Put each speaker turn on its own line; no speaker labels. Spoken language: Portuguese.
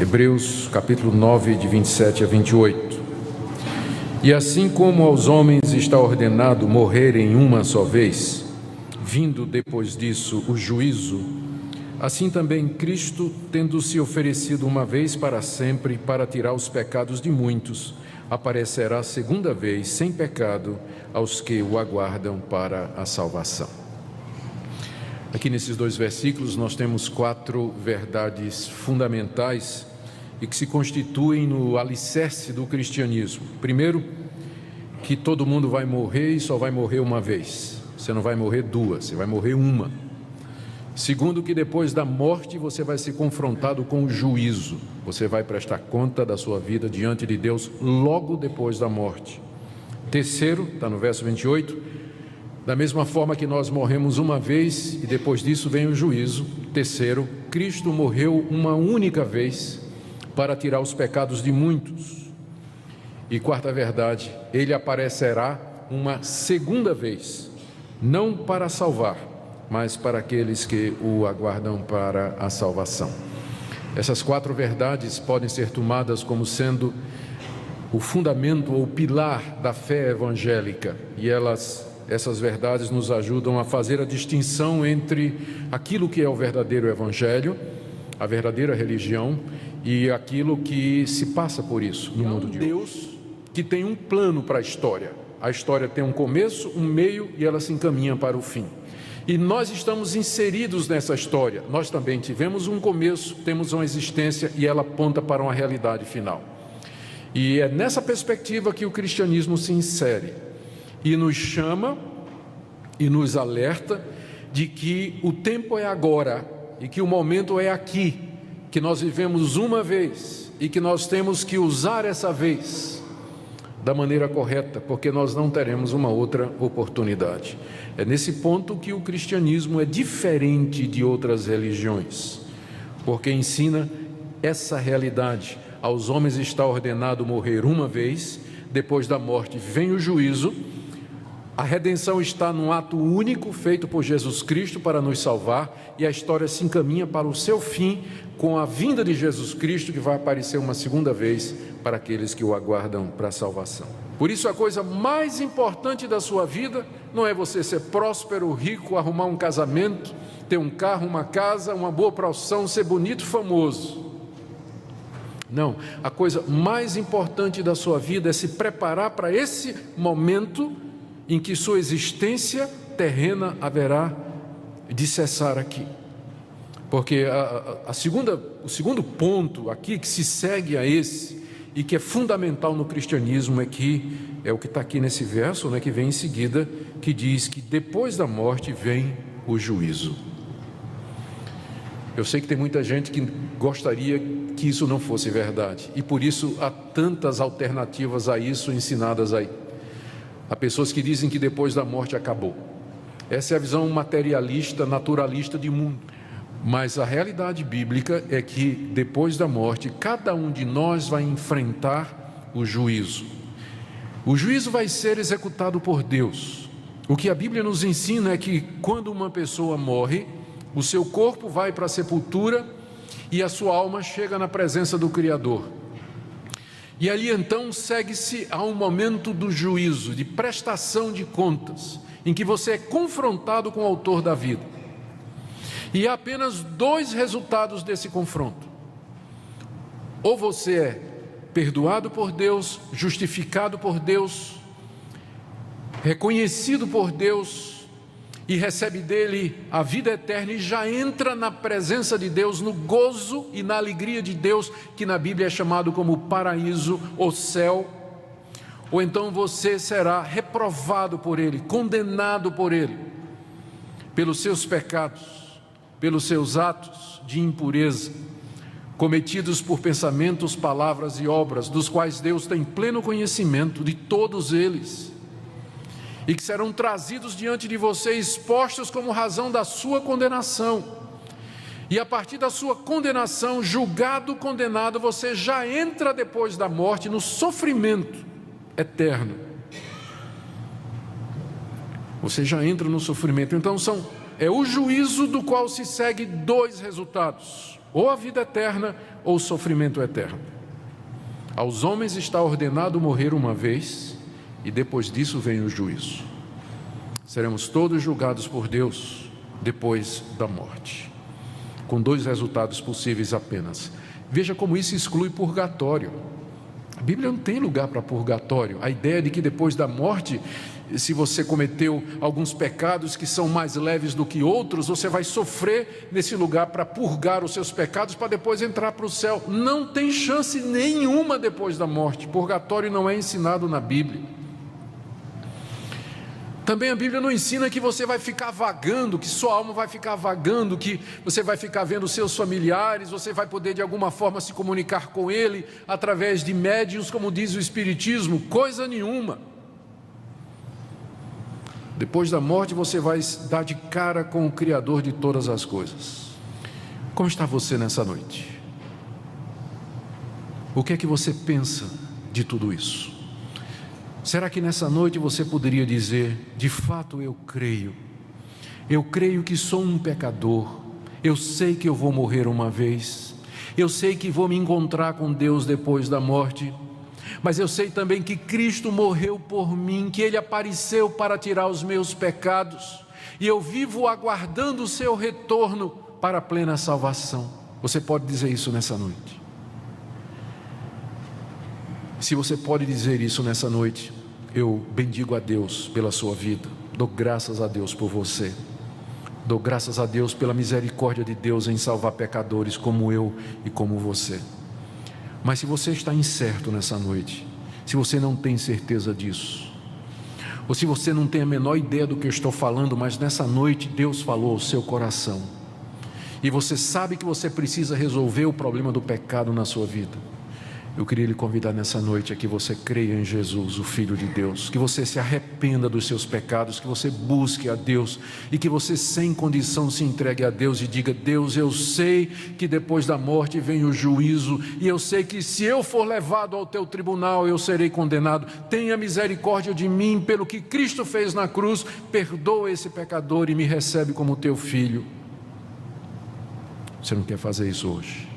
Hebreus capítulo 9, de 27 a 28. E assim como aos homens está ordenado morrerem uma só vez, vindo depois disso o juízo, assim também Cristo, tendo se oferecido uma vez para sempre para tirar os pecados de muitos, aparecerá segunda vez sem pecado aos que o aguardam para a salvação. Aqui nesses dois versículos nós temos 4 verdades fundamentais e que se constituem no alicerce do cristianismo. Primeiro, que todo mundo vai morrer e só vai morrer uma vez. Você não vai morrer 2, você vai morrer uma. Segundo, que depois da morte você vai ser confrontado com o juízo. Você vai prestar conta da sua vida diante de Deus logo depois da morte. Terceiro, está no verso 28, da mesma forma que nós morremos uma vez e depois disso vem o juízo. Terceiro, Cristo morreu uma única vez para tirar os pecados de muitos. E quarta verdade, Ele aparecerá uma segunda vez, não para salvar, mas para aqueles que o aguardam para a salvação. Essas 4 verdades podem ser tomadas como sendo o fundamento ou pilar da fé evangélica, e essas verdades nos ajudam a fazer a distinção entre aquilo que é o verdadeiro evangelho, a verdadeira religião, e aquilo que se passa por isso no mundo de hoje. Deus que tem um plano para a história. A história tem um começo, um meio e ela se encaminha para o fim. E nós estamos inseridos nessa história. Nós também tivemos um começo, temos uma existência e ela aponta para uma realidade final. E é nessa perspectiva que o cristianismo se insere e nos chama e nos alerta de que o tempo é agora e que o momento é aqui, que nós vivemos uma vez e que nós temos que usar essa vez da maneira correta, porque nós não teremos uma outra oportunidade. É nesse ponto que o cristianismo é diferente de outras religiões, porque ensina essa realidade. Aos homens está ordenado morrer uma vez, depois da morte vem o juízo. A redenção está num ato único feito por Jesus Cristo para nos salvar, e a história se encaminha para o seu fim com a vinda de Jesus Cristo, que vai aparecer uma segunda vez para aqueles que o aguardam para a salvação. Por isso, a coisa mais importante da sua vida não é você ser próspero, rico, arrumar um casamento, ter um carro, uma casa, uma boa profissão, ser bonito, famoso. Não, a coisa mais importante da sua vida é se preparar para esse momento em que sua existência terrena haverá de cessar aqui. Porque o segundo ponto aqui que se segue a esse e que é fundamental no cristianismo é o que está aqui nesse verso, né, que vem em seguida, que diz que depois da morte vem o juízo. Eu sei que tem muita gente que gostaria que isso não fosse verdade, e por isso há tantas alternativas a isso ensinadas aí. Há pessoas que dizem que depois da morte acabou. Essa é a visão materialista, naturalista de mundo. Mas a realidade bíblica é que depois da morte, cada um de nós vai enfrentar o juízo. O juízo vai ser executado por Deus. O que a Bíblia nos ensina é que quando uma pessoa morre, o seu corpo vai para a sepultura e a sua alma chega na presença do Criador. E ali então segue-se a um momento do juízo, de prestação de contas, em que você é confrontado com o autor da vida. E há apenas 2 resultados desse confronto. Ou você é perdoado por Deus, justificado por Deus, reconhecido por Deus e recebe dele a vida eterna e já entra na presença de Deus, no gozo e na alegria de Deus, que na Bíblia é chamado como paraíso ou céu. Ou então você será reprovado por ele, condenado por ele, pelos seus pecados, pelos seus atos de impureza, cometidos por pensamentos, palavras e obras, dos quais Deus tem pleno conhecimento de todos eles, e que serão trazidos diante de você, expostos como razão da sua condenação. E a partir da sua condenação, julgado, condenado, você já entra depois da morte no sofrimento eterno. Você já entra no sofrimento. Então é o juízo do qual se segue 2 resultados. ou a vida eterna ou o sofrimento eterno. Aos homens está ordenado morrer uma vez, e depois disso vem o juízo. Seremos todos julgados por Deus depois da morte, com dois resultados possíveis apenas. Veja como isso exclui purgatório. A Bíblia não tem lugar para purgatório. A ideia de que depois da morte, se você cometeu alguns pecados que são mais leves do que outros, você vai sofrer nesse lugar para purgar os seus pecados, para depois entrar para o céu. Não tem chance nenhuma depois da morte. Purgatório não é ensinado na Bíblia. Também a Bíblia não ensina que você vai ficar vagando, que sua alma vai ficar vagando, que você vai ficar vendo seus familiares, você vai poder de alguma forma se comunicar com ele através de médiuns, como diz o Espiritismo. Coisa nenhuma. Depois da morte você vai dar de cara com o Criador de todas as coisas. Como está você nessa noite? O que é que você pensa de tudo isso? Será que nessa noite você poderia dizer: de fato eu creio que sou um pecador, eu sei que eu vou morrer uma vez, eu sei que vou me encontrar com Deus depois da morte, mas eu sei também que Cristo morreu por mim, que Ele apareceu para tirar os meus pecados, e eu vivo aguardando o seu retorno para a plena salvação. Você pode dizer isso nessa noite? Se você pode dizer isso nessa noite, eu bendigo a Deus pela sua vida, dou graças a Deus por você, dou graças a Deus pela misericórdia de Deus em salvar pecadores como eu e como você. Mas se você está incerto nessa noite, se você não tem certeza disso, ou se você não tem a menor ideia do que eu estou falando, mas nessa noite Deus falou ao seu coração, e você sabe que você precisa resolver o problema do pecado na sua vida, eu queria lhe convidar nessa noite a que você creia em Jesus, o Filho de Deus, que você se arrependa dos seus pecados, que você busque a Deus e que você sem condição se entregue a Deus e diga: Deus, eu sei que depois da morte vem o juízo, e eu sei que se eu for levado ao teu tribunal eu serei condenado. Tenha misericórdia de mim pelo que Cristo fez na cruz, perdoa esse pecador e me recebe como teu filho. Você não quer fazer isso hoje?